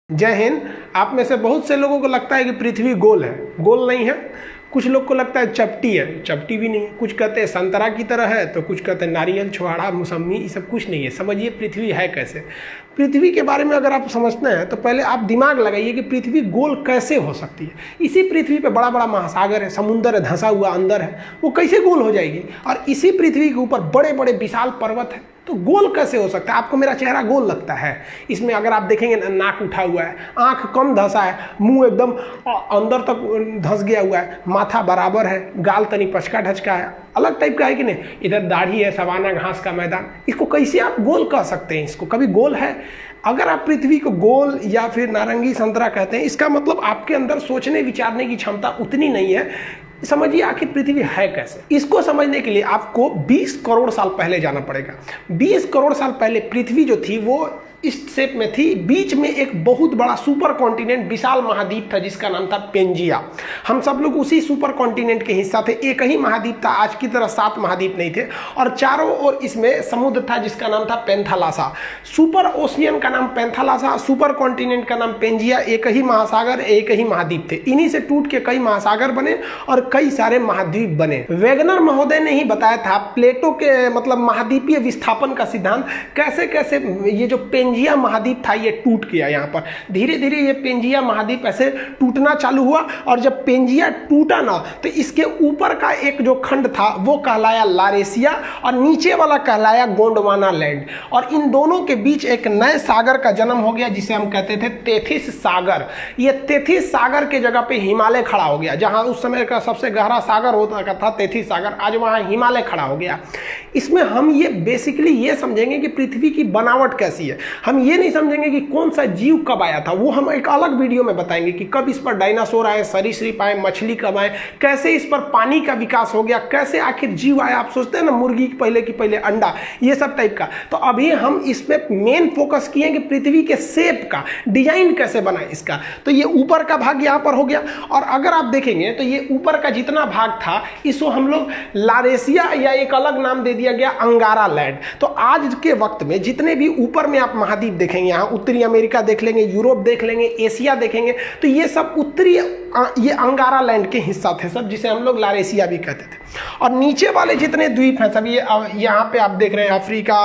जय हिंद। आप में से बहुत से लोगों को लगता है कि पृथ्वी गोल है। गोल नहीं है। कुछ लोग को लगता है चपटी है, चपटी भी नहीं है। कुछ कहते हैं संतरा की तरह है, तो कुछ कहते हैं नारियल, छुहाड़ा, मौसम्मी, ये सब कुछ नहीं है। समझिए पृथ्वी है कैसे। पृथ्वी के बारे में अगर आप समझते हैं तो पहले आप दिमाग लगाइए कि पृथ्वी गोल कैसे हो सकती है। इसी पृथ्वी पे बड़ा बड़ा महासागर है, समुंदर है, धंसा हुआ अंदर है, वो कैसे गोल हो जाएगी। और इसी पृथ्वी के ऊपर बड़े बड़े विशाल पर्वत है, तो गोल कैसे हो सकता है। आपको मेरा चेहरा गोल लगता है। इसमें अगर आप देखेंगे नाक उठा हुआ है, आंख कम धंसा है, मुंह एकदम अंदर तक धंस गया हुआ है, माथा बराबर है, गाल तनी पचका ढचका है, अलग टाइप का है कि नहीं। इधर दाढ़ी है, सवाना घास का मैदान। इसको कैसे आप गोल कह सकते हैं। इसको कभी गोल है। अगर आप पृथ्वी को गोल या फिर नारंगी संतरा कहते हैं, इसका मतलब आपके अंदर सोचने विचारने की क्षमता उतनी नहीं है। समझिए आखिर पृथ्वी है कैसे। इसको समझने के लिए आपको 20 करोड़ साल पहले जाना पड़ेगा। 20 करोड़ साल पहले पृथ्वी जो थी वो इस शेप में थी। बीच में एक बहुत बड़ा सुपर कॉन्टिनेंट, विशाल महाद्वीप था जिसका नाम था पेंजिया। हम सब लोग उसी सुपर कॉन्टिनेंट के हिस्सा थे। एक ही महाद्वीप था, आज की तरह 7 महाद्वीप नहीं थे। और चारों ओर इसमें समुद्र था जिसका नाम था पेंथालासा। सुपर ओशियन का नाम पेंथालासा, सुपर कॉन्टिनेंट का नाम पेंजिया। एक ही महासागर, एक ही महाद्वीप थे। इन्हीं से टूट के कई महासागर बने और कई सारे महाद्वीप बने। वेगनर महोदय ने ही बताया था प्लेटो के मतलब महाद्वीपीय विस्थापन का सिद्धांत। कैसे कैसे ये जो पेंजिया महाद्वीप था ये टूट गया। यहाँ पर धीरे धीरे ये पेंजिया महाद्वीप ऐसे टूटना चालू हुआ। और जब पेंजिया टूटा ना तो इसके ऊपर का एक जो खंड था वो कहलाया लारेशिया और नीचे वाला कहलाया गोंडवाना लैंड। और इन दोनों के बीच एक नए सागर का जन्म हो गया जिसे हम कहते थे तेथिस सागर। ये तेथिस सागर के जगह पे हिमालय खड़ा हो गया। जहां उस समय का सबसे गहरा सागर होता था तेथिस सागर, आज वहां हिमालय खड़ा हो गया। इसमें हम ये बेसिकली ये समझेंगे कि पृथ्वी की बनावट कैसी है। हम ये नहीं समझेंगे कि कौन सा जीव कब आया था, वो हम एक अलग वीडियो में बताएंगे कि कब इस पर डायनासोर आए, सरीसृप आए, मछली कब आए, कैसे इस पर पानी का विकास हो गया, कैसे आखिर जीव आया। आप सोचते हैं ना मुर्गी की पहले अंडा, ये सब टाइप का। तो अभी हम इसमें मेन फोकस किए कि पृथ्वी के शेप का डिजाइन कैसे बना इसका। तो ये ऊपर का भाग यहाँ पर हो गया। और अगर आप देखेंगे तो ये ऊपर का जितना भाग था इसको हम लोग लारेशिया या एक अलग नाम दे दिया गया अंगारा लैंड। तो आज के वक्त में जितने भी ऊपर में आप महाद्वीप देखेंगे, यहाँ उत्तरी अमेरिका देख लेंगे, यूरोप देख लेंगे, एशिया देखेंगे, तो ये सब उत्तरी ये अंगारा लैंड के हिस्सा थे सब, जिसे हम लोग लारेशिया भी कहते थे। और नीचे वाले जितने द्वीप हैं सब ये यहाँ पे आप देख रहे हैं अफ्रीका,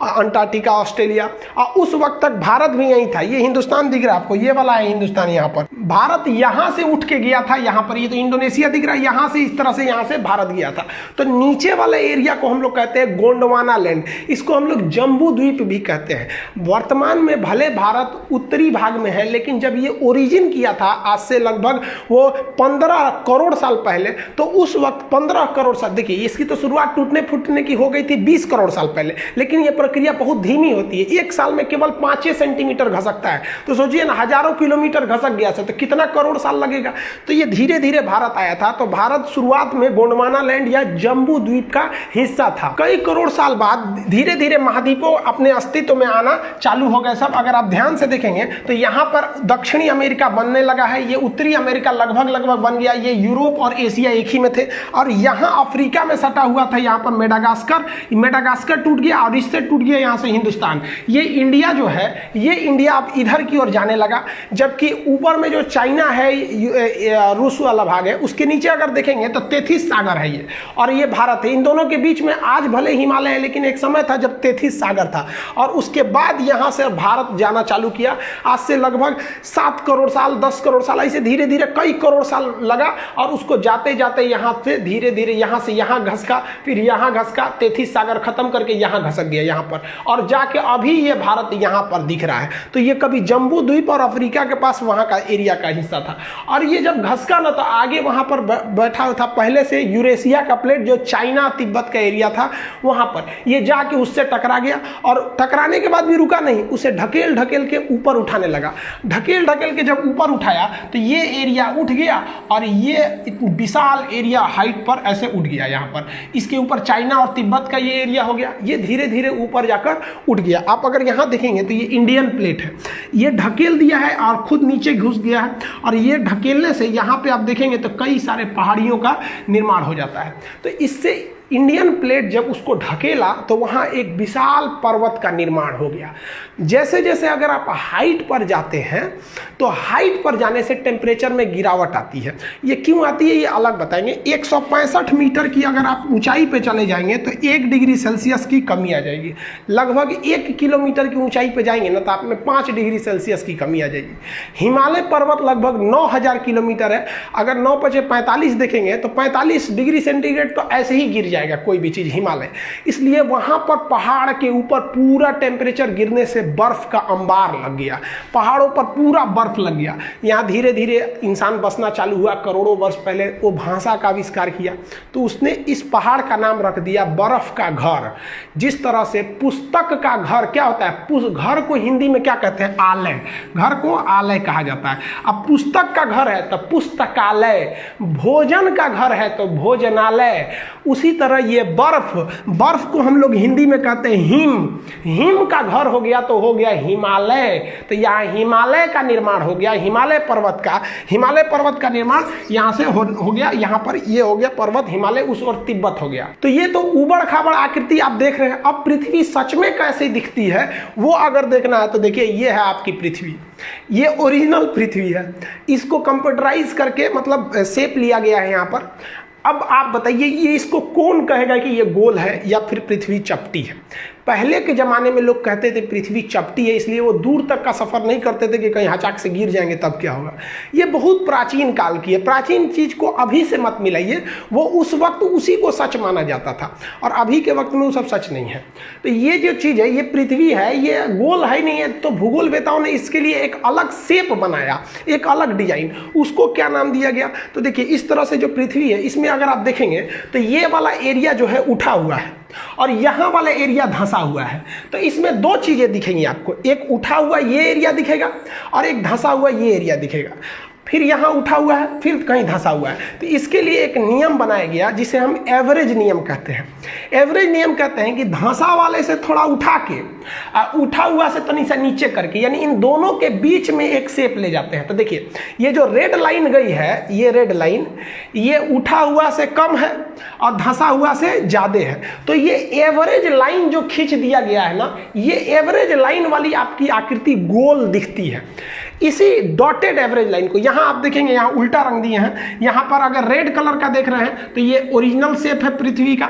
अंटार्कटिका, ऑस्ट्रेलिया। और उस वक्त तक भारत भी यही था। ये हिंदुस्तान दिख रहा है आपको, ये वाला है हिंदुस्तान। यहाँ पर भारत यहाँ से उठ के गया था, यहाँ पर ये तो इंडोनेशिया दिख रहा है, यहाँ से इस तरह से यहाँ से भारत गया था। तो नीचे वाले एरिया को हम लोग कहते हैं गोंडवाना लैंड। इसको हम लोग जम्बू द्वीप भी कहते हैं। वर्तमान में भले भारत उत्तरी भाग में है, लेकिन जब ये ओरिजिन किया था आज से लगभग वो 15 करोड़ साल पहले, तो उस वक्त 15 करोड़ साल, देखिए इसकी तो शुरुआत टूटने फूटने की हो गई थी 20 करोड़ साल पहले, लेकिन ये प्रक्रिया बहुत धीमी होती है। एक साल में केवल 5 सेंटीमीटर घसकता है। तो सोचिए ना, हजारों किलोमीटर घसक गया था तो कितना करोड़ साल लगेगा। तो ये धीरे धीरे भारत आया था। तो भारत शुरुआत में गोंडवाना लैंड या जम्बू द्वीप का हिस्सा था। कई करोड़ साल बाद धीरे धीरे महाद्वीपों अपने अस्तित्व में आना चालू हो गए सब। अगर आप ध्यान से देखेंगे तो यहाँ पर दक्षिणी अमेरिका बनने लगा है, ये उत्तरी अमेरिका लगभग बन गया, ये यूरोप और एशिया एक ही में थे। और यहाँ अफ्रीका में सटा हुआ था, यहाँ पर मेडागास्कर टूट गया और इससे टूट गया यहाँ से हिंदुस्तान। ये इंडिया जो है, ये इंडिया अब इधर की ओर जाने लगा। जबकि ऊपर में जो चाइना है, रूस वाला भाग है, उसके नीचे अगर देखेंगे तो तेथिस सागर है ये, और ये भारत है। इन दोनों के बीच में आज भले हिमालय है, लेकिन एक समय था जब तेथिस सागर था। और उसके बाद यहाँ से भारत जाना चालू किया। आज से लगभग 7 करोड़ साल, 10 करोड़ साल, ऐसे धीरे धीरे कई करोड़ साल लगा। और उसको जाते जाते यहाँ से धीरे धीरे यहाँ से यहाँ घसका, फिर यहाँ घसका, तेथिस सागर खत्म करके यहाँ घसक गया यहाँ पर, और जाके अभी ये भारत यहाँ पर दिख रहा है। तो ये कभी जम्बू द्वीप और अफ्रीका के पास वहाँ का एरिया का हिस्सा था। और ये जब घसका ना तो आगे वहाँ पर बैठा था पहले से यूरेशिया का प्लेट, जो चाइना तिब्बत का एरिया था, वहाँ पर ये जाके उससे टकरा गया। और टकराने के बाद भी रुका नहीं, उसे ढकेल ढकेल के ऊपर उठाने लगा। ढकेल ढकेल के जब ऊपर उठाया तो ये एरिया उठ गया और ये विशाल एरिया हाइट पर ऐसे उठ गया। यहाँ पर इसके ऊपर चाइना और तिब्बत का ये एरिया हो गया। ये धीरे धीरे ऊपर जाकर उठ गया। आप अगर यहाँ देखेंगे तो ये इंडियन प्लेट है, ये ढकेल दिया है और खुद नीचे घुस गया है। और ये ढकेलने से यहाँ पे आप देखेंगे तो कई सारे पहाड़ियों का निर्माण हो जाता है। तो इससे इंडियन प्लेट जब उसको ढकेला तो वहाँ एक विशाल पर्वत का निर्माण हो गया। जैसे जैसे अगर आप हाइट पर जाते हैं तो हाइट पर जाने से टेम्परेचर में गिरावट आती है। ये क्यों आती है ये अलग बताएंगे। 165 मीटर की अगर आप ऊंचाई पे चले जाएंगे तो 1 डिग्री सेल्सियस की कमी आ जाएगी। लगभग 1 किलोमीटर की ऊंचाई पे जाएंगे ना तो आप में 5 डिग्री सेल्सियस की कमी आ जाएगी। हिमालय पर्वत लगभग 9000 किलोमीटर है। अगर 9 × 45 देखेंगे तो 45 डिग्री सेंटीग्रेड तो ऐसे ही गिर जाएगा कोई भी चीज़ हिमालय। इसलिए वहाँ पर पहाड़ के ऊपर पूरा टेम्परेचर गिरने से बर्फ का अंबार लग गया, पहाड़ों पर पूरा बर्फ लग गया। यहाँ धीरे धीरे इंसान बसना चालू हुआ। करोड़ों वर्ष पहले वो भाषा का आविष्कार किया तो उसने इस पहाड़ का नाम रख दिया बर्फ का घर। जिस तरह से पुस्तक का घर क्या होता है, घर को हिंदी में क्या कहते हैं, आलय। घर को आलय कहा जाता है। अब पुस्तक का घर है तो पुस्तकालय, भोजन का घर है तो भोजनालय। उसी तरह ये बर्फ को हम लोग हिंदी में कहते हैं हिम का घर हो गया तो हो गया हिमालय। तो यहाँ हिमालय का निर्माण हो गया, हिमालय पर्वत का निर्माण यहाँ से हो गया। यहाँ पर ये हो गया पर्वत हिमालय, उस और तिब्बत हो गया। तो ये तो उबड़ खाबड़ आकृति आप देख रहे हैं। अब पृथ्वी सच में कैसे दिखती है वो अगर देखना है तो देखिए ये है आपकी पृथ्वी, ये ओरिजिनल पृथ्वी है। इसको कंप्यूटराइज करके मतलब शेप लिया गया है यहाँ पर। अब आप बताइए ये इसको कौन कहेगा कि ये गोल है या फिर पृथ्वी चपटी है। पहले के ज़माने में लोग कहते थे पृथ्वी चपटी है, इसलिए वो दूर तक का सफ़र नहीं करते थे कि कहीं अचानक से गिर जाएंगे तब क्या होगा। ये बहुत प्राचीन काल की है। प्राचीन चीज़ को अभी से मत मिलाइए, वो उस वक्त उसी को सच माना जाता था और अभी के वक्त में वो सब सच नहीं है। तो ये जो चीज़ है ये पृथ्वी है, ये गोल है नहीं है। तो भूगोलवेताओं ने इसके लिए एक अलग शेप बनाया, एक अलग डिजाइन। उसको क्या नाम दिया गया तो देखिए इस तरह से जो पृथ्वी है इसमें अगर आप देखेंगे तो ये वाला एरिया जो है उठा हुआ है और यहाँ वाला एरिया धंसा हुआ है। तो इसमें दो चीज़ें दिखेंगी आपको, एक उठा हुआ ये एरिया दिखेगा और एक धंसा हुआ ये एरिया दिखेगा। फिर यहाँ उठा हुआ है फिर कहीं धंसा हुआ है। तो इसके लिए एक नियम बनाया गया जिसे हम एवरेज नियम कहते हैं। एवरेज नियम कहते हैं कि धंसा वाले से थोड़ा उठा के उठा हुआ से तनी सा नीचे करके, यानी इन दोनों के बीच में एक शेप ले जाते हैं। तो देखिए ये जो रेड लाइन गई है, ये रेड लाइन ये उठा हुआ से कम है और धंसा हुआ से ज़्यादा है। तो ये एवरेज लाइन जो खींच दिया गया है ना, ये एवरेज लाइन वाली आपकी आकृति गोल दिखती है। इसी डॉटेड एवरेज लाइन को यहाँ आप देखेंगे, यहाँ उल्टा रंग दिए हैं। यहाँ पर अगर रेड कलर का देख रहे हैं तो ये ओरिजिनल शेप है पृथ्वी का,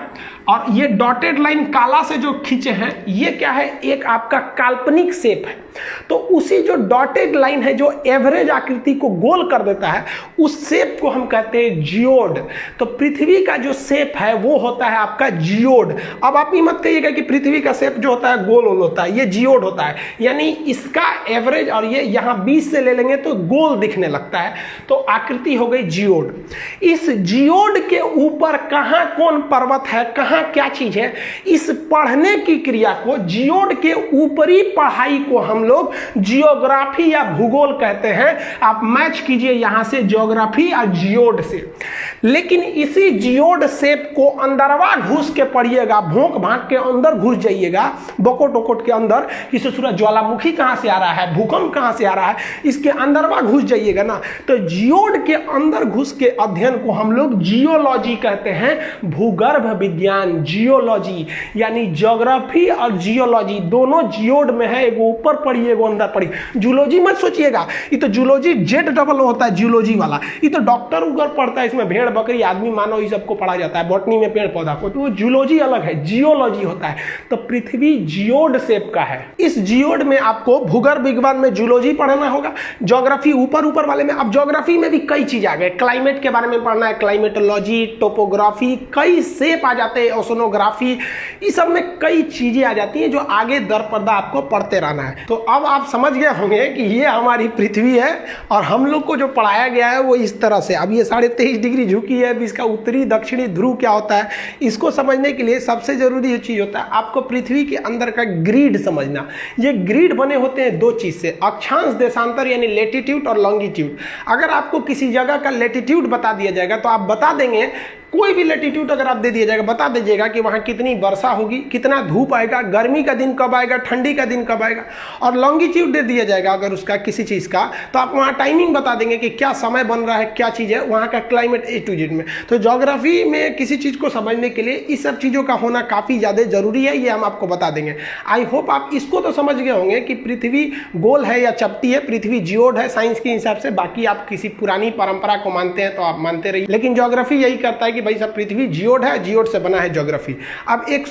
और ये डॉटेड लाइन काला से जो खींचे हैं ये क्या है, एक आपका काल्पनिक शेप है। तो उसी जो डॉटेड लाइन है जो एवरेज आकृति को गोल कर देता है, उस शेप को हम कहते हैं जियोड। तो पृथ्वी का जो शेप है वो होता है आपका जियोड। अब आप ये मत कहिएगा कि पृथ्वी का शेप जो होता है गोल होता है, ये जियोड होता है। यानी इसका एवरेज और ये यहाँ 20 से ले लेंगे तो गोल दिखने लगता है, तो आकृति हो गई जियोड। इस जियोड के ऊपर कहाँ कौन पर्वत है, कहाँ क्या चीज है, इस पढ़ने की क्रिया को, जियोड के ऊपरी पढ़ाई को हम लोग जियोग्राफी या भूगोल कहते हैं। आप मैच कीजिए यहां से ज्योग्राफी और जियोड से। लेकिन इसी जियोड शेप को अंदरवा घुस के पढ़िएगा, भोंक भांक के अंदर घुस जाइएगा, बकोट वकोट के अंदर, किसी सूरज ज्वालामुखी कहां से आ रहा है, भूकंप कहां से आ रहा है, इसके अंदरवा घुस जाइएगा ना, तो जियोड के अंदर घुस के अध्ययन को हम लोग जियोलॉजी कहते हैं। भूगर्भ विज्ञान, जियोलॉजी, यानी ज्योग्राफी और जियोलॉजी दोनों जियोड में है। एगो ऊपर पढ़िए एगो अंदर पढ़िए। जूलॉजी मत सोचिएगा, ये तो जूलॉजी जेड डबल होता है जियोलॉजी वाला। ये तो डॉक्टर उगर पढ़ता है, इसमें भेड़ बकरी आदमी मानव ये सबको पढ़ा जाता है, बॉटनी में पेड़ पौधा को, तो वो जूलॉजी अलग है, जियोलॉजी होता है। तो पृथ्वी जियोड शेप का है। इस जियोड में आपको भूगर्भ विज्ञान में जूलॉजी पढ़ना होगा, ज्योग्राफी ऊपर ऊपर वाले में। अब ज्योग्राफी में भी कई चीज आ गए, क्लाइमेट के बारे में पढ़ना है, क्लाइमेटोलॉजी, टोपोग्राफी, कई शेप आ जाते हैं, ओशनोग्राफी, इस सब में कई चीजें आ जाती हैं जो आगे दर पर्दा आपको पढ़ते रहना है। तो अब आप समझ गए होंगे कि ये हमारी पृथ्वी है और हम लोग को जो पढ़ाया गया है वो इस तरह से। अब ये 23.5 डिग्री झुकी है, इसका उत्तरी दक्षिणी ध्रुव क्या होता है, इसको समझने के लिए सबसे जरूरी ये चीज होता है आपको पृथ्वी के अंदर का ग्रिड समझना। ये ग्रिड बने होते हैं दो चीज से, अक्षांश देशांतर यानी लेटीट्यूड और लॉन्गिट्यूड। अगर आपको किसी जगह का लेटीट्यूड बता दिया जाएगा तो आप बता देंगे कोई भी लेटीट्यूड अगर आप दे दिया जाएगा, बता दीजिएगा कि वहाँ कितनी वर्षा होगी, कितना धूप आएगा, गर्मी का दिन कब आएगा, ठंडी का दिन कब आएगा, और लॉन्गिट्यूड दे दिया जाएगा अगर उसका किसी चीज़ का, तो आप वहाँ टाइमिंग बता देंगे कि क्या समय बन रहा है, क्या चीज़ है, वहाँ का क्लाइमेट A to Z में। तो ज्योग्राफी में किसी चीज़ को समझने के लिए इस सब चीज़ों का होना काफ़ी ज़्यादा जरूरी है, ये हम आपको बता देंगे। आई होप आप इसको तो समझ गए होंगे कि पृथ्वी गोल है या चपटी है, पृथ्वी जियोड है साइंस के हिसाब से। बाकी आप किसी पुरानी परंपरा को मानते हैं तो आप मानते रहिए, लेकिन ज्योग्राफी यही करता है कि भाई सब पृथ्वी जियोड है, जियोड से बना है ज्योग्राफी। अब एक